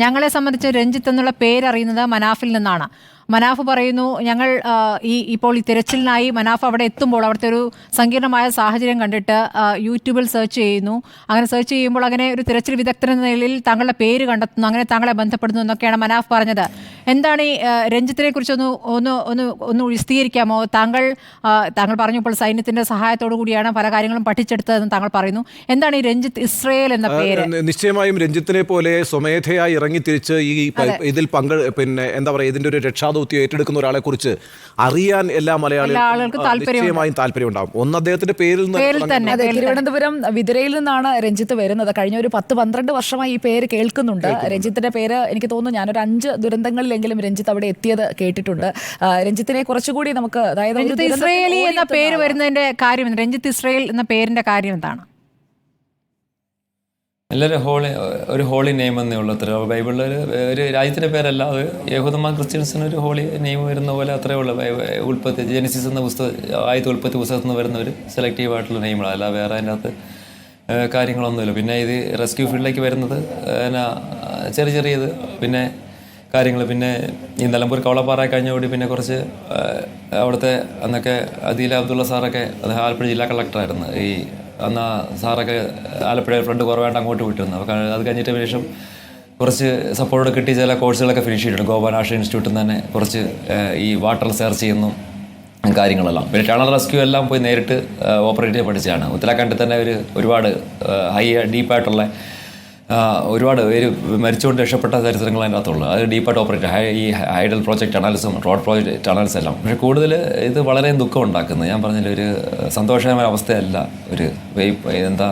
ഞങ്ങളെ സംബന്ധിച്ച് രഞ്ജിത്ത് എന്നുള്ള പേരറിയുന്നത് മനാഫിൽ നിന്നാണ്. മനാഫ് പറയുന്നു, ഞങ്ങൾ ഇപ്പോൾ ഈ തിരച്ചിലിനായി മനാഫ് അവിടെ എത്തുമ്പോൾ അവിടുത്തെ ഒരു സങ്കീർണമായ സാഹചര്യം കണ്ടിട്ട് യൂട്യൂബിൽ സെർച്ച് ചെയ്യുന്നു. അങ്ങനെ സെർച്ച് ചെയ്യുമ്പോൾ അങ്ങനെ ഒരു തിരച്ചിൽ വിദഗ്ധൻ എന്ന നിലയിൽ താങ്കളുടെ പേര് കണ്ടെത്തുന്നു, അങ്ങനെ താങ്കളെ ബന്ധപ്പെടുന്നു എന്നൊക്കെയാണ് മനാഫ് പറഞ്ഞത്. എന്താണ് ഈ രഞ്ജിത്തിനെ കുറിച്ച് ഒന്ന് വിശദീകരിക്കാമോ? താങ്കൾ പറഞ്ഞു ഇപ്പോൾ സൈന്യത്തിന്റെ സഹായത്തോടു കൂടിയാണ് പല കാര്യങ്ങളും പഠിച്ചെടുത്തതെന്ന് താങ്കൾ പറയുന്നു. എന്താണ് ഈ രഞ്ജിത്ത് ഇസ്രയേൽ എന്ന പേര്? നിശ്ചയമായും രഞ്ജിത്തിനെ പോലെ സ്വമേധയായി ഇറങ്ങി തിരിച്ച് ഇതിൽ എന്താ പറയുക, ഇതിന്റെ ഒരു രക്ഷാദൗത്യം ഏറ്റെടുക്കുന്ന ഒരാളെ കുറിച്ച് അറിയാൻ എല്ലാ മലയാളികൾക്കും നിശ്ചയമായും താല്പര്യം ഉണ്ടാവും. ഒന്ന് അദ്ദേഹത്തിന്റെ പേരിൽ തന്നെ. തിരുവനന്തപുരം വിതുരയിൽ നിന്നാണ് രഞ്ജിത്ത് വരുന്നത്. കഴിഞ്ഞ ഒരു 10-12 വർഷമായി ഈ പേര് കേൾക്കുന്നുണ്ട്. രഞ്ജിത്തിന്റെ പേര് എനിക്ക് തോന്നുന്നു ഞാനൊരു 5 ദുരന്തങ്ങളിലെങ്കിലും രഞ്ജിത്ത് അവിടെ എത്തിയത് കേട്ടിട്ടുണ്ട്. രഞ്ജിത്തിനെ കുറച്ചുകൂടി നമുക്ക്, അതായത് ഇസ്രയേലി എന്ന പേര് വരുന്നതിന്റെ കാര്യം, രഞ്ജിത്ത് ഇസ്രയേൽ എന്ന പേരിന്റെ കാര്യം എന്താണ്? എല്ലാവരും ഒരു ഹോളി നെയിം എന്നേ ഉള്ളൂ. അത്ര ബൈബിളിൽ ഒരു രാജ്യത്തിൻ്റെ പേരല്ല, അത് യഹൂദന്മാർ ക്രിസ്ത്യൻസിന് ഒരു ഹോളി നെയിം വരുന്ന പോലെ അത്രേ ഉള്ളൂ. ഉൽപ്പത്തി ജെനിസിസ് എന്ന ആദ്യത്തെ ഉൽപ്പത്തി പുസ്തകത്തിൽ നിന്ന് വരുന്ന ഒരു സെലക്റ്റീവ് ആയിട്ടുള്ള നെയിമാണ്, അല്ല വേറെ അതിൻ്റെ അകത്ത് കാര്യങ്ങളൊന്നുമില്ല. പിന്നെ ഇത് റെസ്ക്യൂ ഫീൽഡിലേക്ക് വരുന്നത് ചെറിയത് പിന്നെ കാര്യങ്ങൾ. പിന്നെ ഈ നിലമ്പൂർ കവളപ്പാറ കഴിഞ്ഞോടി പിന്നെ കുറച്ച് അവിടുത്തെ അന്നൊക്കെ അദീല അബ്ദുള്ള സാറൊക്കെ, അത് ആലപ്പുഴ ജില്ലാ കളക്ടറായിരുന്നു. ഈ അന്ന് സാറൊക്കെ ആലപ്പുഴ ഫ്രണ്ട് കുറവായിട്ട് അങ്ങോട്ട് വിട്ടിരുന്നു. അപ്പോൾ അത് കഴിഞ്ഞിട്ട് ശേഷം കുറച്ച് സപ്പോർട്ട് കിട്ടി ചില കോഴ്സുകളൊക്കെ ഫിനിഷ് ചെയ്തിട്ടുണ്ട്. ഗോവ നാഷണൽ ഇൻസ്റ്റിറ്റ്യൂട്ടിൽ നിന്ന് തന്നെ കുറച്ച് ഈ വാട്ടർ സെർച്ച് ചെയ്യുന്നു കാര്യങ്ങളെല്ലാം. പിന്നെ ടണൽ റെസ്ക്യൂ എല്ലാം പോയി നേരിട്ട് ഓപ്പറേറ്റ് ചെയ്ത് പഠിച്ചതാണ്. ഉത്തരാഖണ്ഡിൽ തന്നെ ഒരുപാട് ഡീപ്പായിട്ടുള്ള ഒരുപാട് പേര് മരിച്ചുകൊണ്ട് രക്ഷപ്പെട്ട ചരിത്രങ്ങൾ അതിൻ്റെ അകത്തുള്ളൂ. അത് ഡീപ്പായിട്ട് ഓപ്പറേറ്റ് ഈ ഹൈഡൽ പ്രോജക്റ്റ് ടണൽസും റോഡ് പ്രോജക്റ്റ് ടണൽസ് എല്ലാം. പക്ഷേ കൂടുതൽ ഇത് വളരെ ദുഃഖം ഉണ്ടാക്കുന്നത്, ഞാൻ പറഞ്ഞില്ല, ഒരു സന്തോഷകരമായ അവസ്ഥയല്ല. ഒരു എന്താ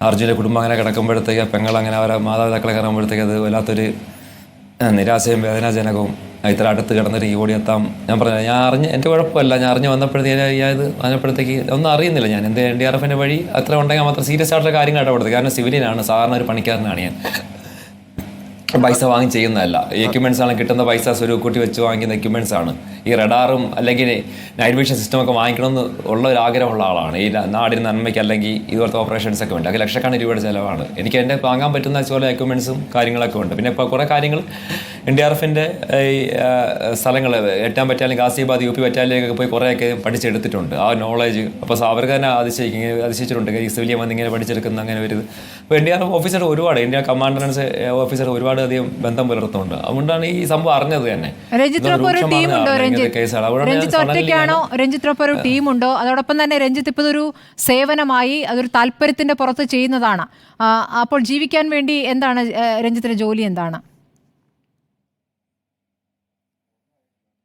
അർജുൻ്റെ കുടുംബം അങ്ങനെ കിടക്കുമ്പോഴത്തേക്ക്, പെങ്ങളങ്ങനെ അവരെ മാതാപിതാക്കളെ കിടക്കുമ്പോഴത്തേക്ക് അത് വല്ലാത്തൊരു നിരാശയും വേദനാജനകവും. ഇത്ര അടുത്ത് കിടന്നൊരു ഓടിയെത്താം. ഞാൻ പറഞ്ഞു എൻ്റെ കുഴപ്പമല്ല, ഞാൻ അറിഞ്ഞ് വന്നപ്പോഴത്തേക്ക് ഒന്നും അറിയുന്നില്ല. ഞാൻ എൻ്റെ NDRFൻ്റെ വഴി അത്ര ഉണ്ടെങ്കിൽ മാത്രം സീരിയസ് ആയിട്ടുള്ള കാര്യങ്ങൾ ഇടപെടുന്നത്. കാരണം സിവിലിയനാണ്, സാധാരണ ഒരു പണിക്കാരനാണ് ഞാൻ. പൈസ വാങ്ങി ചെയ്യുന്നതല്ല. ഈ എക്യുപ്മെൻറ്റ്സ് ആണ് കിട്ടുന്ന പൈസ സ്വരൂപൂട്ടി വെച്ച് വാങ്ങിക്കുന്ന എക്യുപ്മെൻറ്റ്സ് ആണ്. ഈ റഡാറും അല്ലെങ്കിൽ നൈറ്റ് വിഷൻ സിസ്റ്റമൊക്കെ വാങ്ങിക്കണമെന്ന് ഉള്ള ഒരു ആഗ്രഹമുള്ള ആളാണ്. ഈ നാടിന് നന്മയ്ക്ക് അല്ലെങ്കിൽ ഇതുപോലത്തെ ഓപ്പറേഷൻസൊക്കെ ഉണ്ട്. അത് ലക്ഷക്കണക്കിന് രൂപയുടെ ചിലവാണ്. എനിക്ക് എൻ്റെ വാങ്ങാൻ പറ്റുന്ന പോലെ എക്യുപ്മെൻറ്റ്സും കാര്യങ്ങളൊക്കെ ഉണ്ട്. പിന്നെ ഇപ്പോൾ കുറേ കാര്യങ്ങൾ NDRFൻ്റെ ഈ സ്ഥലങ്ങൾ എട്ടാൻ ബറ്റാലിയൻ, ഗാസിയാബാദ് UP ബറ്റാലിയനൊക്കെ പോയി കുറേയൊക്കെ പഠിച്ചെടുത്തിട്ടുണ്ട്. ആ നോളേജ് അപ്പോൾ അവർക്ക് തന്നെ അതിശയിച്ചിട്ടുണ്ട്. ഈ സിവിലിയൻ വന്നിങ്ങനെ പഠിച്ചെടുക്കുന്ന അങ്ങനെ ഒരു ഇത്. അപ്പോൾ NDRF ഓഫീസർ ഒരുപാട്, ഇന്ത്യ കമാൻഡൻസ് ഓഫീസർ ഒരുപാട് അധികം ബന്ധം പുലർത്തുന്നുണ്ട്. അതുകൊണ്ടാണ് ഈ സംഭവം അറിഞ്ഞത് തന്നെ. രഞ്ജിത്തിനൊപ്പം ഒരു ടീമുണ്ടോ? അതോടൊപ്പം തന്നെ രഞ്ജിത്ത് ഇപ്പോൾ ഒരു സേവനമായി, അതൊരു താല്പര്യത്തിന്റെ പുറത്ത് ചെയ്യുന്നതാണ്. അപ്പോൾ ജീവിക്കാൻ വേണ്ടി എന്താണ് രഞ്ജിത്തിന്റെ ജോലി എന്താണ്?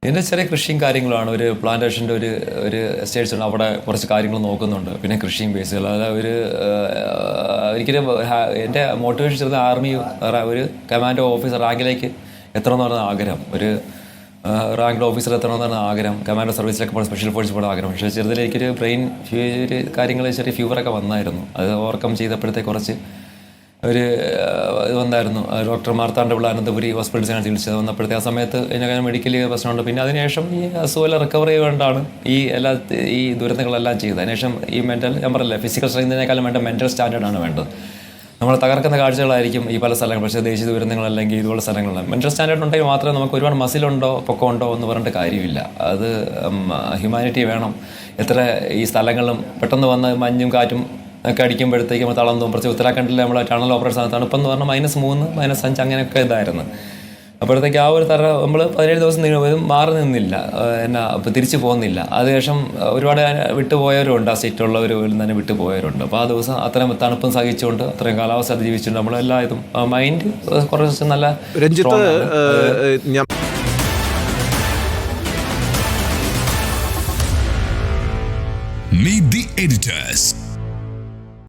എൻ്റെ ചെറിയ കൃഷിയും കാര്യങ്ങളാണ്. ഒരു പ്ലാന്റേഷൻ്റെ ഒരു എസ്റ്റേറ്റ്സ് ഉണ്ട്, അവിടെ കുറച്ച് കാര്യങ്ങൾ നോക്കുന്നുണ്ട്. പിന്നെ കൃഷിയും ബേസുകൾ. അതായത് ഒരിക്കലും എൻ്റെ മോട്ടിവേഷൻ ചെറുത് ആർമി ഒരു കമാൻഡോ ഓഫീസർ റാങ്കിലേക്ക് എത്തണമെന്ന് പറയുന്ന ആഗ്രഹം, ഒരു റാങ്ക് ഓഫീസർ എത്തണമെന്ന് പറയുന്ന ആഗ്രഹം, കമാൻഡോ സർവീസിലൊക്കെ പോകണം, സ്പെഷ്യൽ ഫോഴ്സിൽ പോകണം ആഗ്രഹം. പക്ഷേ ചെറുതിൽ എനിക്കൊരു ബ്രെയിൻ കാര്യങ്ങൾ, ചെറിയ ഫീവറൊക്കെ വന്നായിരുന്നു. അത് ഓവർകം ചെയ്തപ്പോഴത്തേക്ക് കുറച്ച് ഒരു ഇത് വന്നായിരുന്നു. ഡോക്ടർ മാർത്താണ്ഡപിള്ള അനന്തപുരി ഹോസ്പിറ്റൽസിനാണ് ചികിത്സ വന്നപ്പോഴത്തെ ആ സമയത്ത് എനിക്ക് മെഡിക്കലി പ്രശ്നമുണ്ട്. പിന്നെ അതിനുശേഷം ഈ അസുഖം റിക്കവർ ചെയ്തുകൊണ്ടാണ് ഈ ദുരന്തങ്ങളെല്ലാം ചെയ്തത്. അതിനുശേഷം ഈ മെൻ്റൽ, ഞാൻ പറയില്ല, ഫിസിക്കൽ സ്ട്രെങ്തിനേക്കാളും വേണ്ട മെൻ്റൽ സ്റ്റാൻഡേർഡാണ് വേണ്ടത്. നമ്മൾ തകർക്കുന്ന കാഴ്ചകളായിരിക്കും ഈ പല സ്ഥലങ്ങൾ. പക്ഷേ ദേശീയ ദുരന്തങ്ങൾ അല്ലെങ്കിൽ ഇതുപോലെ സ്ഥലങ്ങളിലാണ് മെൻ്റൽ സ്റ്റാൻഡേർഡ് ഉണ്ടെങ്കിൽ മാത്രമേ നമുക്ക് ഒരുപാട് മസിലുണ്ടോ പൊക്കമുണ്ടോ എന്ന് പറഞ്ഞിട്ട് കാര്യമില്ല. അത് ഹ്യൂമാനിറ്റി വേണം. എത്ര ഈ സ്ഥലങ്ങളും പെട്ടെന്ന് വന്ന് മഞ്ഞും കാറ്റും ഒക്കെ അടിക്കുമ്പോഴത്തേക്കും നമ്മൾ തളർന്നു. കുറച്ച് ഉത്തരാഖണ്ഡിൽ നമ്മൾ ടണൽ ഓപ്പറേഷൻ തണുപ്പെന്ന് പറഞ്ഞാൽ -3, -5 അങ്ങനെയൊക്കെ ഇതായിരുന്നു. അപ്പോഴത്തേക്ക് ആ ഒരു നമ്മൾ 17 ദിവസം മാറി നിന്നില്ല, തിരിച്ചു പോകുന്നില്ല. അതിനുശേഷം ഒരുപാട് വിട്ടുപോയവരുണ്ട്, ആ സ്റ്റേറ്റുള്ളവർ തന്നെ വിട്ടുപോയവരുണ്ട്. അപ്പോൾ ആ ദിവസം അത്രയും തണുപ്പും സഹിച്ചുകൊണ്ട് അത്രയും കാലാവസ്ഥ ജീവിച്ചിട്ടുണ്ട്. നമ്മളെല്ലാം ഇതും മൈൻഡ് കുറച്ച് നല്ല. Meet the editors.